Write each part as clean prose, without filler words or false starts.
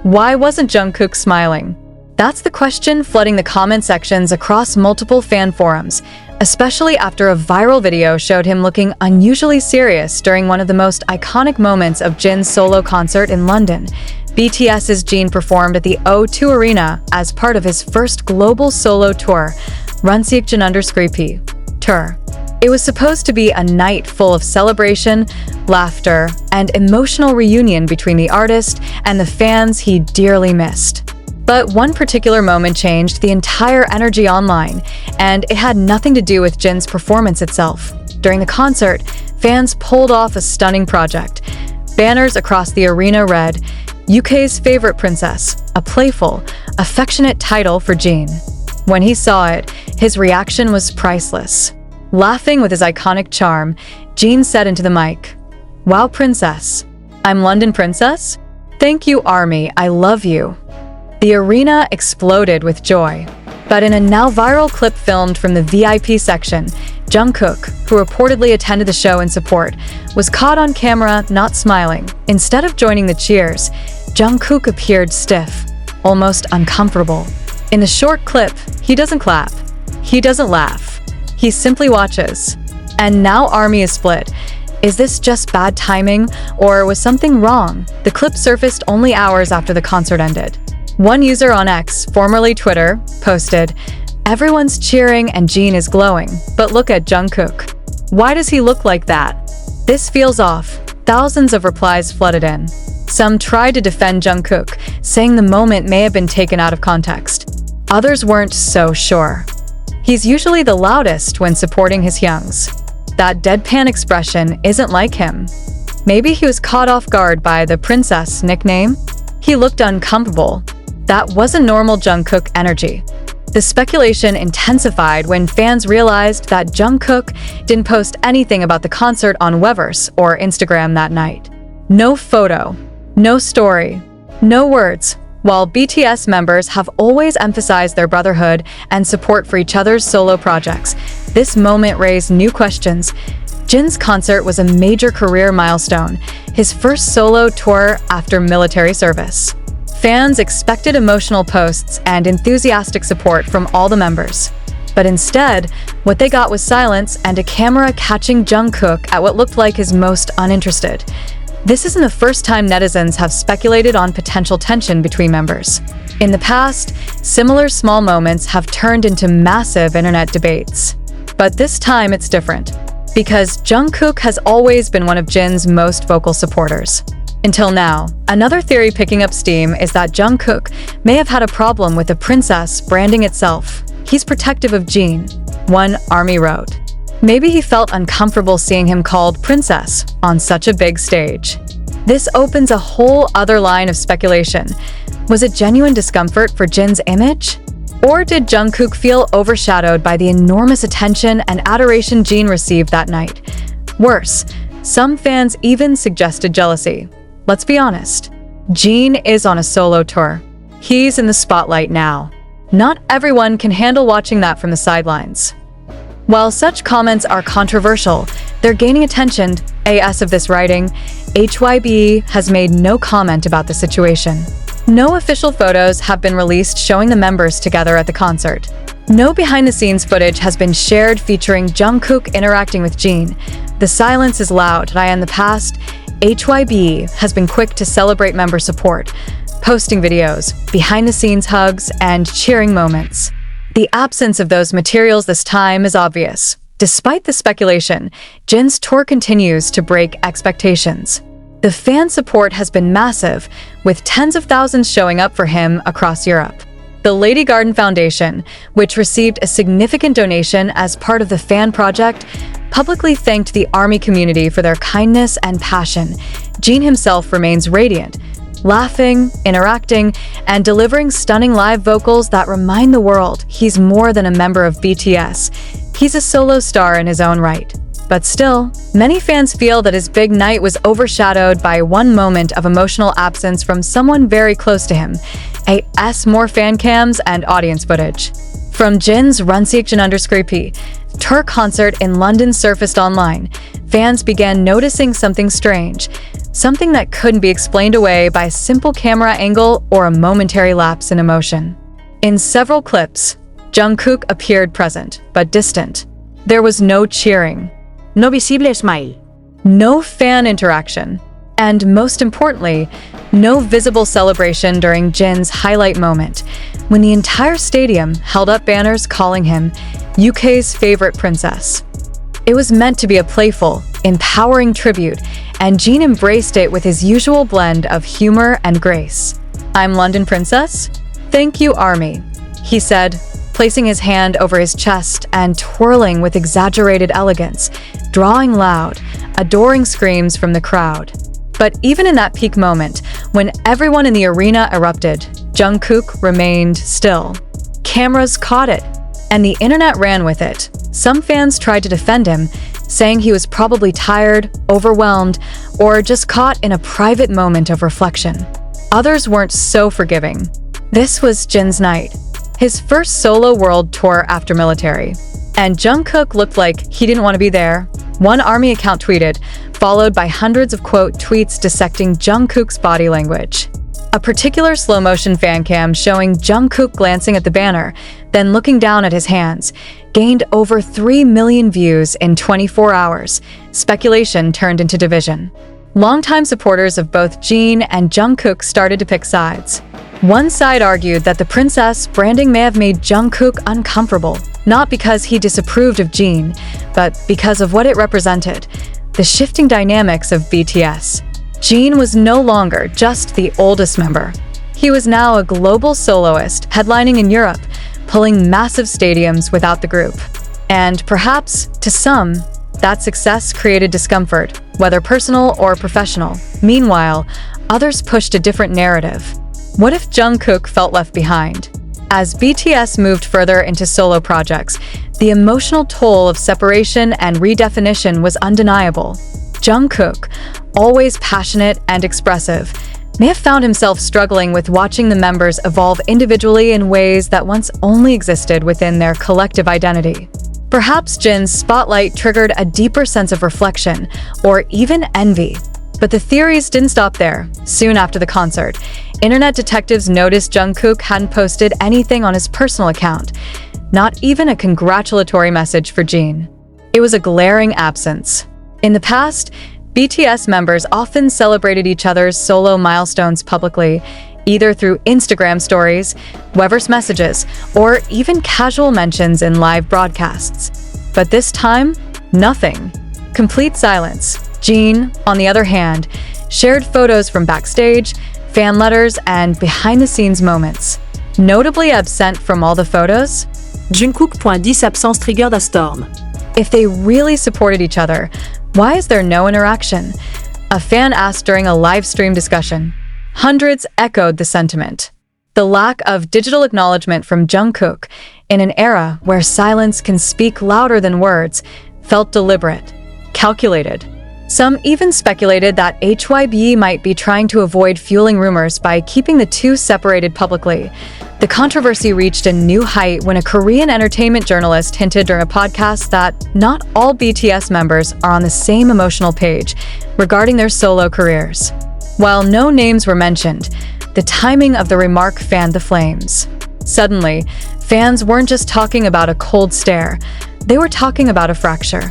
Why wasn't Jungkook smiling? That's the question flooding the comment sections across multiple fan forums, especially after a viral video showed him looking unusually serious during one of the most iconic moments of Jin's solo concert in London. BTS's Jin performed at the O2 Arena as part of his first global solo tour, Unanswered tour. It was supposed to be a night full of celebration, laughter, and emotional reunion between the artist and the fans he dearly missed. But one particular moment changed the entire energy online, and it had nothing to do with Jin's performance itself. During the concert, fans pulled off a stunning project. Banners across the arena read, "UK's favorite princess," a playful, affectionate title for Jin. When he saw it, his reaction was priceless. Laughing with his iconic charm, Jin said into the mic, "Wow, princess. I'm London princess? Thank you, ARMY. I love you." The arena exploded with joy. But in a now viral clip filmed from the VIP section, Jungkook, who reportedly attended the show in support, was caught on camera not smiling. Instead of joining the cheers, Jungkook appeared stiff, almost uncomfortable. In the short clip, he doesn't clap. He doesn't laugh. He simply watches. And now ARMY is split. Is this just bad timing, or was something wrong? The clip surfaced only hours after the concert ended. One user on X, formerly Twitter, posted, "Everyone's cheering and Jin is glowing, but look at Jungkook. Why does he look like that? This feels off." Thousands of replies flooded in. Some tried to defend Jungkook, saying the moment may have been taken out of context. Others weren't so sure. He's usually the loudest when supporting his youngs. That deadpan expression isn't like him. Maybe he was caught off guard by the princess nickname. He looked uncomfortable. That wasn't normal Jungkook energy. The speculation intensified when fans realized that Jungkook didn't post anything about the concert on Weverse or Instagram that night. No photo, no story, no words. While BTS members have always emphasized their brotherhood and support for each other's solo projects, this moment raised new questions. Jin's concert was a major career milestone, his first solo tour after military service. Fans expected emotional posts and enthusiastic support from all the members. But instead, what they got was silence and a camera catching Jungkook at what looked like his most uninterested. This isn't the first time netizens have speculated on potential tension between members. In the past, similar small moments have turned into massive internet debates. But this time it's different, because Jungkook has always been one of Jin's most vocal supporters. Until now, another theory picking up steam is that Jungkook may have had a problem with the princess branding itself. He's protective of Jin, one ARMY wrote. Maybe he felt uncomfortable seeing him called princess on such a big stage. This opens a whole other line of speculation. Was it genuine discomfort for Jin's image? Or did Jungkook feel overshadowed by the enormous attention and adoration Jin received that night? Worse, some fans even suggested jealousy. Let's be honest, Jin is on a solo tour. He's in the spotlight now. Not everyone can handle watching that from the sidelines. While such comments are controversial, they're gaining attention. As of this writing, HYBE has made no comment about the situation. No official photos have been released showing the members together at the concert. No behind-the-scenes footage has been shared featuring Jungkook interacting with Jin. The silence is loud, and in the past, HYBE has been quick to celebrate member support, posting videos, behind-the-scenes hugs, and cheering moments. The absence of those materials this time is obvious. Despite the speculation, Jin's tour continues to break expectations. The fan support has been massive, with tens of thousands showing up for him across Europe. The Lady Garden Foundation, which received a significant donation as part of the fan project, publicly thanked the ARMY community for their kindness and passion. Jin himself remains radiant, laughing, interacting, and delivering stunning live vocals that remind the world he's more than a member of BTS. He's a solo star in his own right. But still, many fans feel that his big night was overshadowed by one moment of emotional absence from someone very close to him. More fan cams and audience footage. From Jin's Unanswered tour concert in London surfaced online, fans began noticing something strange. something that couldn't be explained away by a simple camera angle or a momentary lapse in emotion. In several clips, Jungkook appeared present, but distant. There was no cheering, No visible smile. no fan interaction, and most importantly, no visible celebration during Jin's highlight moment, when the entire stadium held up banners calling him UK's favorite princess. It was meant to be a playful, empowering tribute, and Jin embraced it with his usual blend of humor and grace. "I'm London Princess? Thank you, Army," he said, placing his hand over his chest and twirling with exaggerated elegance, drawing loud, adoring screams from the crowd. But even in that peak moment, when everyone in the arena erupted, Jungkook remained still. Cameras caught it, and the internet ran with it. Some fans tried to defend him, saying he was probably tired, overwhelmed, or just caught in a private moment of reflection. Others weren't so forgiving. This was Jin's night, his first solo world tour after military. And Jungkook looked like he didn't want to be there. One ARMY account tweeted, followed by hundreds of quote tweets dissecting Jungkook's body language. A particular slow-motion fan cam showing Jungkook glancing at the banner, then looking down at his hands, gained over 3 million views in 24 hours. Speculation turned into division. Longtime supporters of both Jin and Jungkook started to pick sides. One side argued that the princess branding may have made Jungkook uncomfortable, not because he disapproved of Jin, but because of what it represented, the shifting dynamics of BTS. Jin was no longer just the oldest member. He was now a global soloist, headlining in Europe, pulling massive stadiums without the group. And perhaps, to some, that success created discomfort, whether personal or professional. Meanwhile, others pushed a different narrative. What if Jungkook felt left behind? As BTS moved further into solo projects, the emotional toll of separation and redefinition was undeniable. Jungkook, always passionate and expressive, may have found himself struggling with watching the members evolve individually in ways that once only existed within their collective identity. Perhaps Jin's spotlight triggered a deeper sense of reflection, or even envy. But the theories didn't stop there. Soon after the concert, internet detectives noticed Jungkook hadn't posted anything on his personal account, not even a congratulatory message for Jin. It was a glaring absence. In the past, BTS members often celebrated each other's solo milestones publicly, either through Instagram stories, Weverse messages, or even casual mentions in live broadcasts. But this time, nothing. Complete silence. Jin, on the other hand, shared photos from backstage, fan letters, and behind-the-scenes moments. Notably absent from all the photos, Jungkook.10 absence triggered a storm. if they really supported each other, why is there no interaction? A fan asked during a live stream discussion. Hundreds echoed the sentiment. The lack of digital acknowledgement from Jungkook, in an era where silence can speak louder than words, felt deliberate, calculated. Some even speculated that HYB might be trying to avoid fueling rumors by keeping the two separated publicly. The controversy reached a new height when a Korean entertainment journalist hinted during a podcast that not all BTS members are on the same emotional page regarding their solo careers. While no names were mentioned, the timing of the remark fanned the flames. Suddenly, fans weren't just talking about a cold stare, they were talking about a fracture.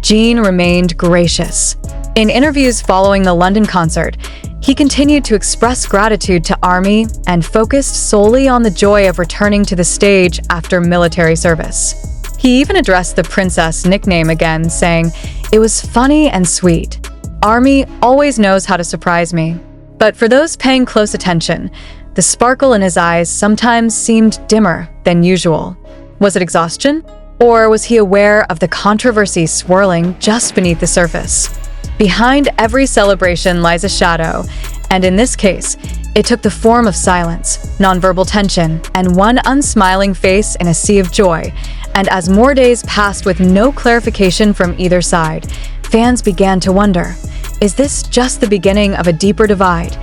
Jin remained gracious. In interviews following the London concert, he continued to express gratitude to ARMY and focused solely on the joy of returning to the stage after military service. He even addressed the princess nickname again, saying, "It was funny and sweet. ARMY always knows how to surprise me." But for those paying close attention, the sparkle in his eyes sometimes seemed dimmer than usual. Was it exhaustion? Or was he aware of the controversy swirling just beneath the surface? Behind every celebration lies a shadow, and in this case, it took the form of silence, nonverbal tension, and one unsmiling face in a sea of joy. And as more days passed with no clarification from either side, fans began to wonder, is this just the beginning of a deeper divide?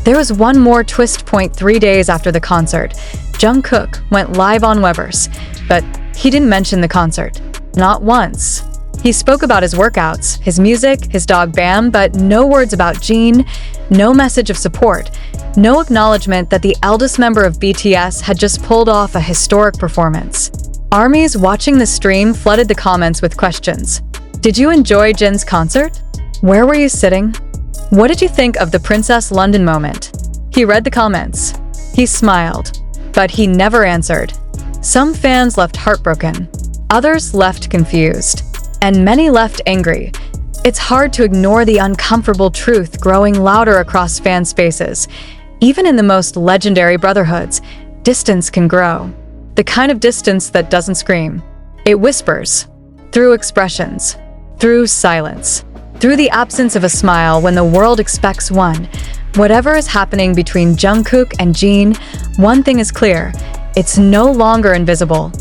There was one more twist point 3 days after the concert. Jungkook went live on Weverse, but he didn't mention the concert. Not once. He spoke about his workouts, his music, his dog Bam, but no words about Jin, no message of support, no acknowledgement that the eldest member of BTS had just pulled off a historic performance. Armies watching the stream flooded the comments with questions. Did you enjoy Jin's concert? Where were you sitting? What did you think of the Princess London moment? He read the comments. He smiled, but he never answered. Some fans left heartbroken. Others left confused. And many left angry. It's hard to ignore the uncomfortable truth growing louder across fan spaces. Even in the most legendary brotherhoods, distance can grow. The kind of distance that doesn't scream. It whispers. Through expressions. Through silence. Through the absence of a smile when the world expects one. Whatever is happening between Jungkook and Jin, one thing is clear. It's no longer invisible.